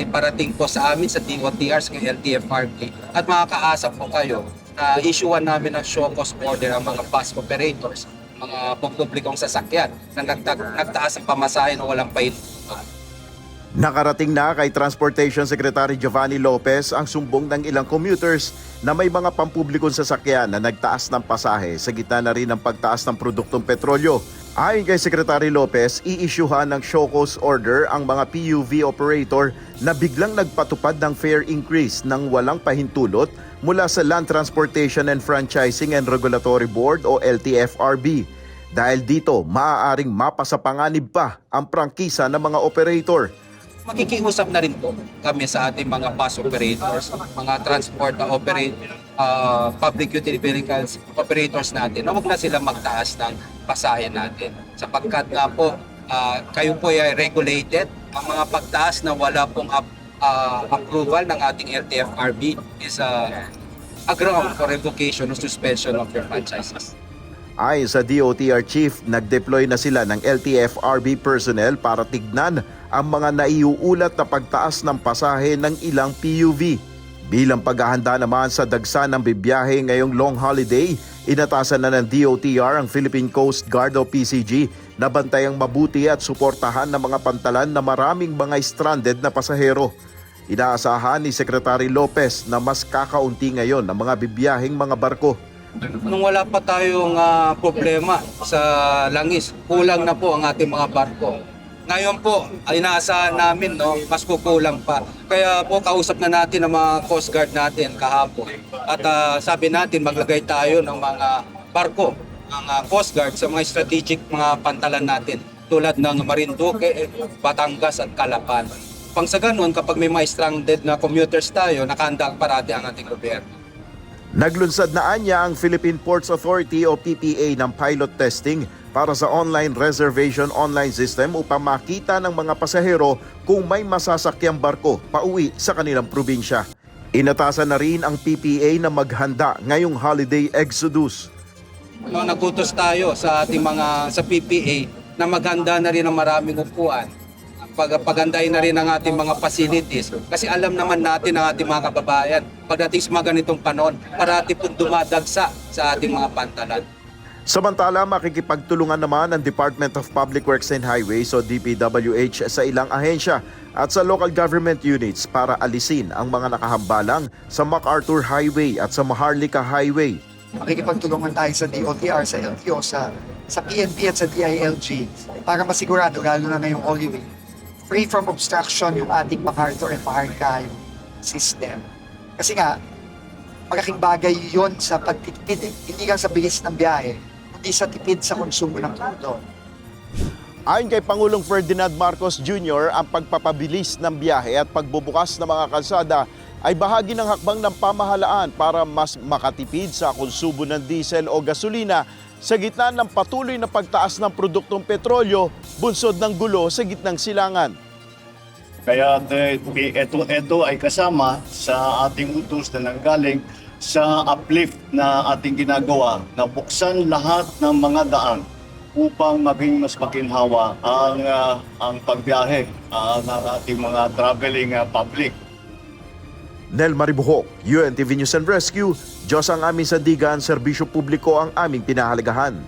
iparating po sa amin sa DOTR sa LTFRB at makakaasa po kayo na issuean namin ng show cause order ang mga bus operators, mga pampublikong sasakyan na nagtaas ang pamasahe na walang pahintuan. Nakarating na kay Transportation Secretary Giovanni Lopez ang sumbong ng ilang commuters na may mga pampublikong sasakyan na nagtaas ng pasahe sa gitna na rin ng pagtaas ng produktong petrolyo. Ayon kay Secretary Lopez, i-issuehan ng show cause order ang mga PUV operator na biglang nagpatupad ng fare increase ng walang pahintulot mula sa Land Transportation and Franchising and Regulatory Board o LTFRB. Dahil dito, maaaring mapasapanganib pa ang prangkisa ng mga operator. Makikiusap na rin po kami sa ating mga bus operators, mga transport public utility vehicles operators natin na huwag na sila magtaas ng pasahe natin. Sapagkat nga po, kayo po ay regulated. Ang mga pagtaas na wala pong approval ng ating LTFRB is a ground for revocation or suspension of your franchises. Ayon sa DOTR Chief, nag-deploy na sila ng LTFRB personnel para tignan ang mga naiuulat na pagtaas ng pasahe ng ilang PUV. Bilang paghahanda naman sa dagsa ng bibiyahe ngayong long holiday, inatasan na ng DOTR ang Philippine Coast Guard o PCG na bantayang mabuti at suportahan ng mga pantalan na maraming mga stranded na pasahero. Inaasahan ni Secretary Lopez na mas kakaunti ngayon ang mga bibiyaheng mga barko. Nung wala pa tayong problema sa langis, kulang na po ang ating mga barko. Ngayon po, inaasahan namin mas kukulang pa. Kaya po kausap na natin ang mga Coast Guard natin kahapon. At sabi natin maglagay tayo ng mga barko, ng Coast Guard sa mga strategic mga pantalan natin tulad ng Marinduque, Batangas at Calapan. Pang sa ganun, kapag may mga stranded na commuters tayo, nakahanda parati ang ating gobyerno. Naglunsad na anya ang Philippine Ports Authority o PPA ng pilot testing para sa online reservation online system upang makita ng mga pasahero kung may masasakyang barko pauwi sa kanilang probinsya. Inatasan na rin ang PPA na maghanda ngayong holiday exodus. Nagutos tayo sa ating sa PPA na maghanda na rin ang maraming upuan. Pagandahin na rin ang ating mga facilities. Kasi alam naman natin ang ating mga kababayan, pagdating sa mga ganitong panahon, parati pong dumadagsa sa ating mga pantalan. Samantala, makikipagtulungan naman ang Department of Public Works and Highways o DPWH sa ilang ahensya at sa local government units para alisin ang mga nakahambalang sa MacArthur Highway at sa Maharlika Highway. Makikipagtulungan tayo sa DOTR, sa LTO, sa PNP at sa DILG para masigurado, lalo na ngayong Holy Week, free from obstruction yung ating MacArthur and Maharlika system. Kasi nga, malaking bagay yun sa pagtitipid, hindi lang sa bilis ng biyahe, kundi sa tipid sa konsumo ng crudo. Ayon kay Pangulong Ferdinand Marcos Jr., ang pagpapabilis ng biyahe at pagbubukas ng mga kalsada ay bahagi ng hakbang ng pamahalaan para mas makatipid sa konsumo ng diesel o gasolina sa gitna ng patuloy na pagtaas ng produktong petrolyo, bunsod ng gulo sa gitnang silangan. Kaya ito ay kasama sa ating utos na nanggaling sa uplift na ating ginagawa na buksan lahat ng mga daan upang maging mas makinhawa ang pagbiyahe ng ating mga traveling public. Nel Maribuhok, UNTV News and Rescue, Diyos ang aming sandigan, serbisyo publiko ang aming pinahalagahan.